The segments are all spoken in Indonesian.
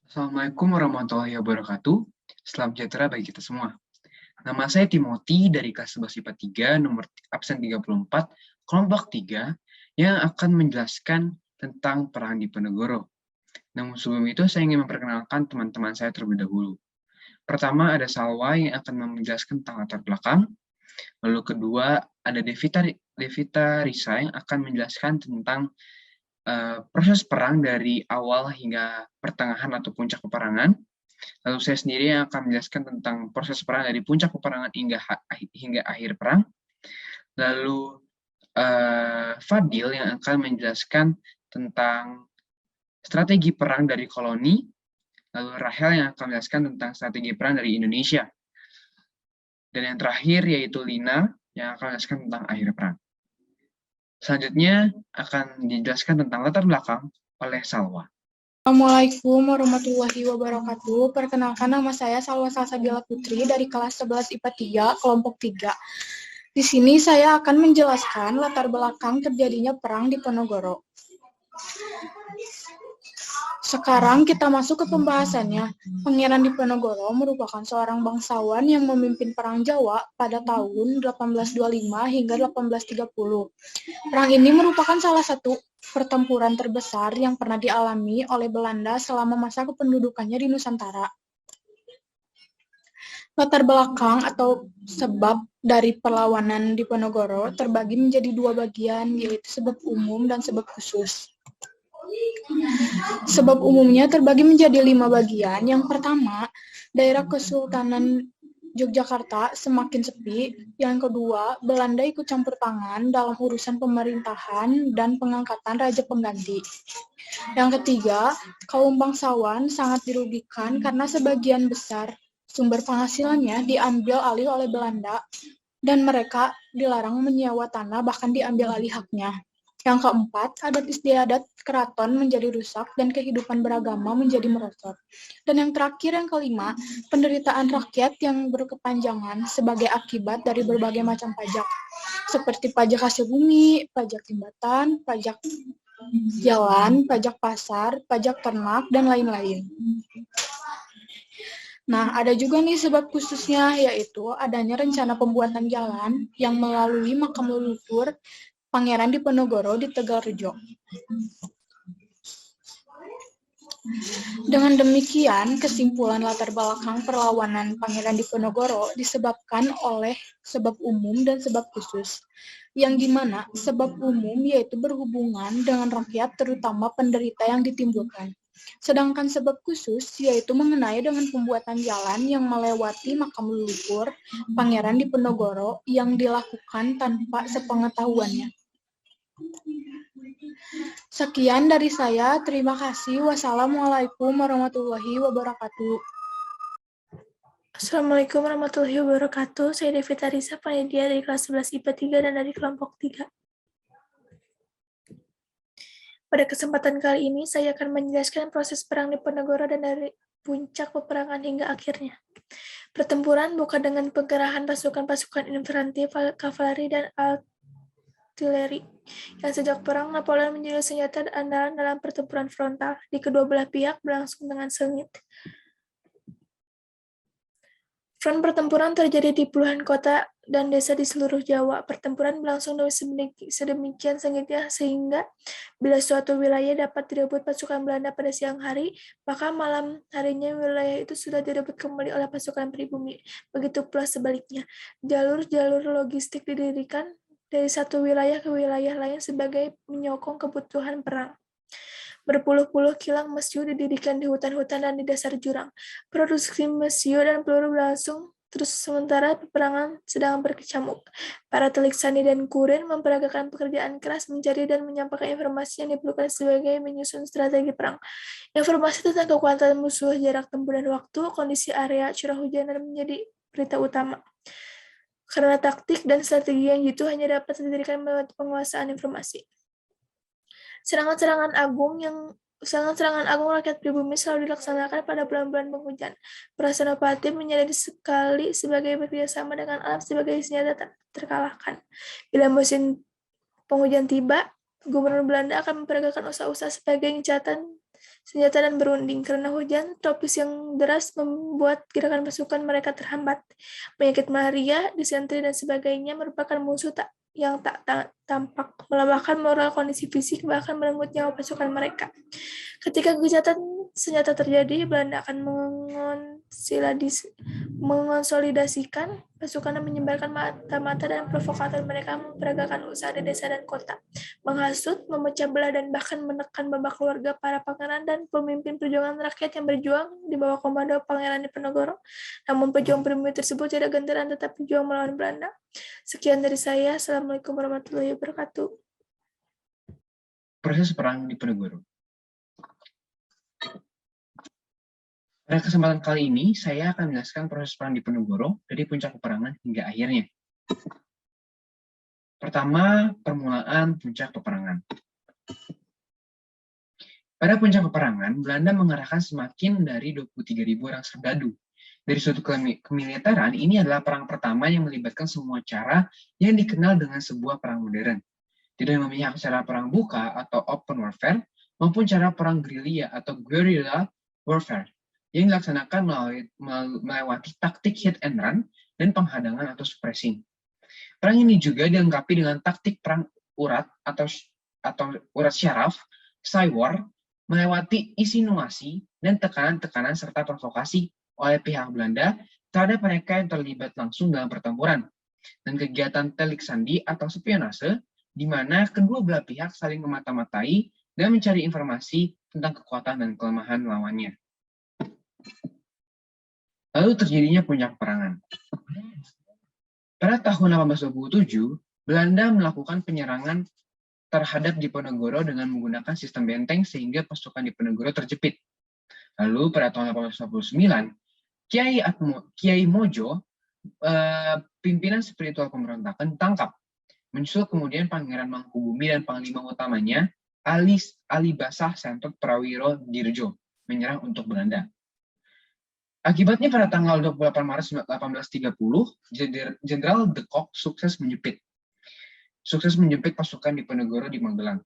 Assalamualaikum warahmatullahi wabarakatuh. Salam sejahtera bagi kita semua. Nama saya Timothy dari kelas 11 IPA 3, nomor absen 34, kelompok 3, yang akan menjelaskan tentang Perang Diponegoro. Namun sebelum itu, saya ingin memperkenalkan teman-teman saya terlebih dahulu. Pertama, ada Salwa yang akan menjelaskan tentang latar belakang. Lalu kedua, ada Devita Risa yang akan menjelaskan tentang proses perang dari awal hingga pertengahan atau puncak peperangan. Lalu saya sendiri yang akan menjelaskan tentang proses perang dari puncak peperangan hingga akhir perang. Lalu Fadil yang akan menjelaskan tentang strategi perang dari koloni. Lalu Rahel yang akan menjelaskan tentang strategi perang dari Indonesia. Dan yang terakhir yaitu Lina yang akan menjelaskan tentang akhir perang. Selanjutnya akan dijelaskan tentang latar belakang oleh Salwa. Assalamualaikum warahmatullahi wabarakatuh. Perkenalkan, nama saya Salwa Salsabila Putri dari kelas 11 IPA 3, kelompok 3. Di sini saya akan menjelaskan latar belakang terjadinya perang di Diponegoro. Sekarang kita masuk ke pembahasannya. Pangeran Diponegoro merupakan seorang bangsawan yang memimpin Perang Jawa pada tahun 1825 hingga 1830. Perang ini merupakan salah satu pertempuran terbesar yang pernah dialami oleh Belanda selama masa kependudukannya di Nusantara. Latar belakang atau sebab dari perlawanan Diponegoro terbagi menjadi dua bagian, yaitu sebab umum dan sebab khusus. Sebab umumnya terbagi menjadi 5 bagian. Yang pertama, daerah Kesultanan Yogyakarta semakin sepi. Yang kedua, Belanda ikut campur tangan dalam urusan pemerintahan dan pengangkatan raja pengganti. Yang ketiga, kaum bangsawan sangat dirugikan karena sebagian besar sumber penghasilannya diambil alih oleh Belanda dan mereka dilarang menyewa tanah, bahkan diambil alih haknya. Yang keempat, adat istiadat keraton menjadi rusak dan kehidupan beragama menjadi merosot. Dan yang terakhir, yang kelima, penderitaan rakyat yang berkepanjangan sebagai akibat dari berbagai macam pajak, seperti pajak hasil bumi, pajak timbatan, pajak jalan, pajak pasar, pajak ternak, dan lain-lain. Nah, ada juga nih sebab khususnya, yaitu adanya rencana pembuatan jalan yang melalui makam leluhur Pangeran Diponegoro di Tegalrejo. Dengan demikian, kesimpulan latar belakang perlawanan Pangeran Diponegoro disebabkan oleh sebab umum dan sebab khusus, yang dimana sebab umum yaitu berhubungan dengan rakyat, terutama penderita yang ditimbulkan. Sedangkan sebab khusus yaitu mengenai dengan pembuatan jalan yang melewati makam leluhur Pangeran Diponegoro yang dilakukan tanpa sepengetahuannya. Sekian dari saya, terima kasih. Wassalamualaikum warahmatullahi wabarakatuh. Assalamualaikum warahmatullahi wabarakatuh. Saya Devita Risa, panitia dari kelas 11 IPA 3 dan dari kelompok 3. Pada kesempatan kali ini, saya akan menjelaskan proses perang Diponegoro dan dari puncak peperangan hingga akhirnya. Pertempuran bukan dengan penggerahan pasukan-pasukan infanteri, kavaleri, dan artileri. Yang sejak perang, Napoleon menjadi senjata andalan dalam pertempuran frontal. Di kedua belah pihak berlangsung dengan sengit. Front pertempuran terjadi di puluhan kota dan desa di seluruh Jawa. Pertempuran berlangsung sedemikian sengitnya sehingga bila suatu wilayah dapat direbut pasukan Belanda pada siang hari, maka malam harinya wilayah itu sudah direbut kembali oleh pasukan pribumi. Begitu pula sebaliknya. Jalur-jalur logistik didirikan dari satu wilayah ke wilayah lain sebagai menyokong kebutuhan perang. Berpuluh-puluh kilang mesiu didirikan di hutan-hutan dan di dasar jurang. Produksi mesiu dan peluru berlangsung terus sementara peperangan sedang berkecamuk. Para telik sandi dan kurir memperagakan pekerjaan keras mencari dan menyampaikan informasi yang diperlukan sebagai menyusun strategi perang. Informasi tentang kekuatan musuh, jarak tempuh dan waktu, kondisi area, curah hujan dan menjadi berita utama. Karena taktik dan strategi yang jitu hanya dapat didirikan melalui penguasaan informasi. Serangan-serangan agung rakyat pribumi selalu dilaksanakan pada bulan-bulan penghujan. Para senopati menyadari sekali sebagai bekerjasama dengan alam sebagai senjata terkalahkan. Bila musim penghujan tiba, Gubernur Belanda akan memperagakan usaha-usaha sebagai gencatan senjata dan berunding. Karena hujan tropis yang deras membuat gerakan pasukan mereka terhambat. Penyakit malaria, disentri, dan sebagainya merupakan musuh yang tak tampak, melembahkan moral, kondisi fisik, bahkan merenggut nyawa pasukan mereka. Ketika gencatan senjata terjadi, Belanda akan mengonsolidasikan pasukan dan menyebarkan mata-mata dan provokator mereka memperagakan usaha di desa dan kota, menghasut, memecah belah, dan bahkan menekan babak keluarga para pangeran dan pemimpin perjuangan rakyat yang berjuang di bawah komando Pangeran Diponegoro. Namun pejuang pribumi tersebut tidak gentaran tetap berjuang melawan Belanda. Sekian dari saya. Assalamualaikum warahmatullahi wabarakatuh. Proses perang Diponegoro. Pada kesempatan kali ini, saya akan menjelaskan proses perang Diponegoro dari puncak peperangan hingga akhirnya. Pertama, permulaan puncak peperangan. Pada puncak peperangan, Belanda mengerahkan semakin dari 23.000 orang serdadu. Dari suatu kemiliteran, ini adalah perang pertama yang melibatkan semua cara yang dikenal dengan sebuah perang modern. Tidak memihak cara perang buka atau open warfare, maupun cara perang gerilya atau guerrilla warfare, yang dilaksanakan melewati taktik hit and run dan penghadangan atau suppressing. Perang ini juga dilengkapi dengan taktik perang urat atau urat syaraf, cywar, melewati insinuasi dan tekanan-tekanan serta provokasi oleh pihak Belanda terhadap mereka yang terlibat langsung dalam pertempuran, dan kegiatan telik sandi atau spionase, di mana kedua belah pihak saling memata-matai dan mencari informasi tentang kekuatan dan kelemahan lawannya. Lalu terjadinya puncak peperangan. Pada tahun 1827, Belanda melakukan penyerangan terhadap Diponegoro dengan menggunakan sistem benteng sehingga pasukan Diponegoro terjepit. Lalu pada tahun 1829, Kiai Mojo, pimpinan spiritual pemberontakan, ditangkap. Menyusul kemudian Pangeran Mangkubumi dan Panglima utamanya Ali Basah Sentot Prawiro Dirjo menyerang untuk Belanda. Akibatnya pada tanggal 28 Maret 1830, Jenderal de Kock sukses menjepit pasukan Diponegoro di Magelang.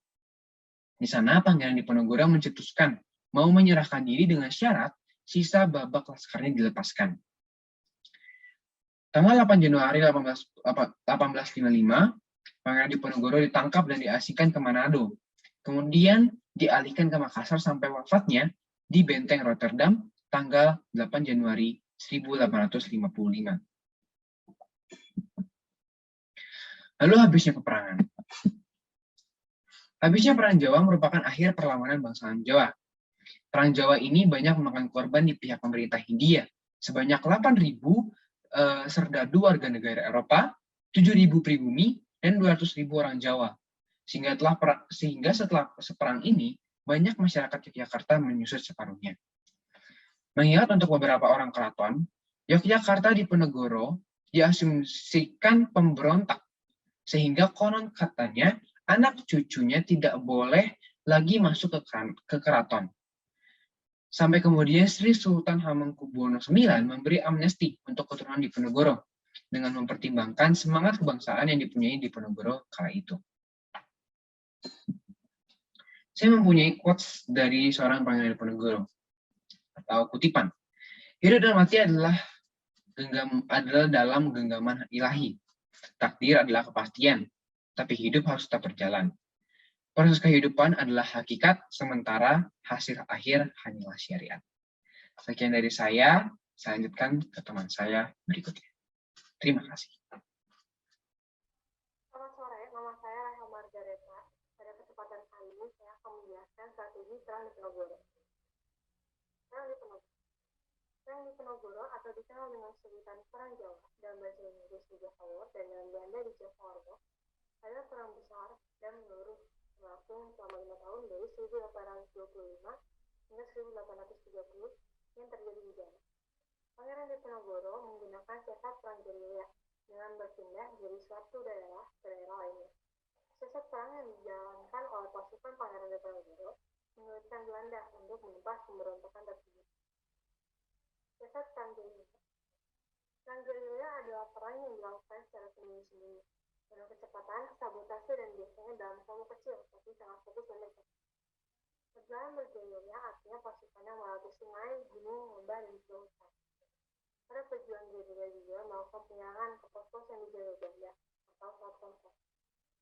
Di sana Pangeran Diponegoro mencetuskan mau menyerahkan diri dengan syarat sisa babak laskarnya dilepaskan. Tanggal 8 Januari 1855, Pangeran Diponegoro ditangkap dan diasingkan ke Manado. Kemudian dialihkan ke Makassar sampai wafatnya di Benteng Rotterdam tanggal 8 Januari 1855. Lalu habisnya peperangan. Habisnya Perang Jawa merupakan akhir perlawanan bangsawan Jawa. Perang Jawa ini banyak memakan korban di pihak pemerintah Hindia, sebanyak 8.000 serdadu warga negara Eropa, 7.000 pribumi, dan 200.000 orang Jawa. Sehingga setelah perang ini, banyak masyarakat Yogyakarta menyusut separuhnya. Mengingat untuk beberapa orang keraton, Yogyakarta Diponegoro diasumsikan pemberontak, sehingga konon katanya anak cucunya tidak boleh lagi masuk ke keraton. Sampai kemudian Sri Sultan Hamengkubuwono IX memberi amnesti untuk keturunan Diponegoro dengan mempertimbangkan semangat kebangsaan yang dipunyai Diponegoro kala itu. Saya mempunyai quotes dari seorang Pangeran Diponegoro atau kutipan. Hidup dan mati adalah dalam genggaman ilahi. Takdir adalah kepastian, tapi hidup harus tetap berjalan. Proses kehidupan adalah hakikat, sementara hasil akhir hanyalah syariat. Sekian dari saya lanjutkan ke teman saya berikutnya. Terima kasih. Selamat sore, nama saya Rachel Margareta. Pada kesempatan kali ini saya akan menjelaskan strategi Perang Diponegoro. Perang Diponegoro atau dikenal dengan sebutan Perang Jawa dalam bahasa Inggris di Java dan dalam Belanda di Java adalah perang besar dan menyeluruh berlangsung selama 5 tahun dari 1825 hingga 1830 yang terjadi di Jawa. Pangeran Diponegoro menggunakan siasat perang gerilya dengan berpindah dari suatu daerah ke daerah lainnya. Siasat perang yang dijalankan oleh pasukan Pangeran Diponegoro menyulitkan Belanda untuk menumpas pemberontakan tersebut. Siasat perang gerilya. Perang gerilya adalah perang yang dilakukan secara sembunyi-sembunyi, dengan kecepatan, sabotase, dan biasanya dalam kelompok kecil, tapi sangat fokus dan dekat. Perjalanan berjaya artinya pasukan yang melewati sungai, gunung, lembah, dan pulau hutan. Para pejuang gerilya juga melakukan penyerangan ke pos-pos yang dijaga Belanda atau Satpol.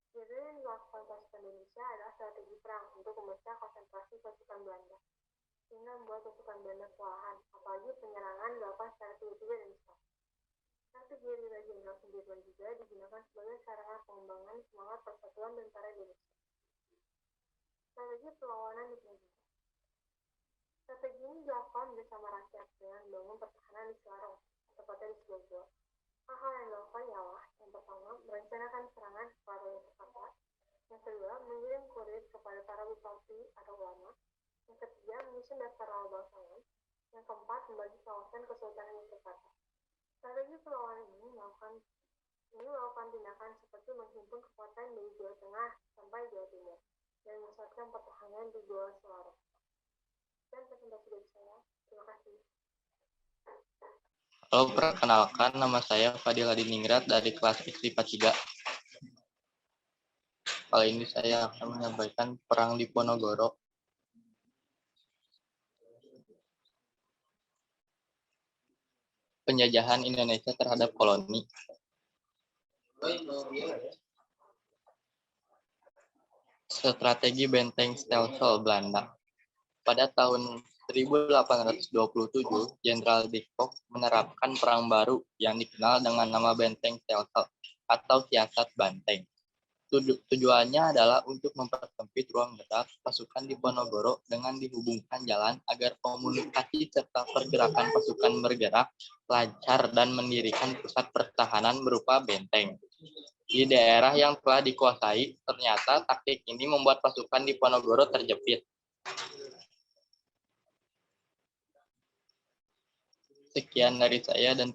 Gerilya yang dilakukan pasukan Indonesia adalah strategi perang untuk memecah konsentrasi pasukan Belanda, sehingga membuat pasukan Belanda kewalahan, apalagi penyerangan dilakukan secara tiba-tiba dan cepat. Taktik gerilya Jenderal Sudirman juga digunakan sebagai sarana pengembangan semangat persatuan tentara Indonesia. Strategi perlawanan di Indonesia. Strategi ini dilakukan bersama rakyat dengan membangun pertahanan di Selarong, tepatnya di sebuah gua. Hal-hal yang dilakukan ialah, yang pertama, merencanakan serangan kepada Jakarta. Yang kedua, mengirim kurir kepada para bupati atau ulama. Yang ketiga, menyusun daftar lalu bangsawan. Yang keempat, membagi kawasan Kesultanan Yogyakarta. Strategi perlawanan ini melakukan tindakan seperti menghimpun kekuatan dari Jawa Tengah sampai Jawa Timur dan memusatkan pertahanan di Gua Selarong. Dan presentasi dari saya. Terima kasih. Halo, perkenalkan nama saya Fadil Adiningrat dari kelas IPA 3. Kali ini saya akan menyampaikan perang di Ponorogo. Penjajahan Indonesia terhadap koloni. Strategi benteng stelsel Belanda. Pada tahun 1827, Jenderal de Kock menerapkan perang baru yang dikenal dengan nama benteng stelsel atau siasat banteng. Tujuannya adalah untuk mempersempit ruang gerak pasukan di Ponorogo dengan dihubungkan jalan agar komunikasi serta pergerakan pasukan bergerak lancar dan mendirikan pusat pertahanan berupa benteng. Di daerah yang telah dikuasai, ternyata taktik ini membuat pasukan di Ponorogo terjepit. Sekian dari saya dan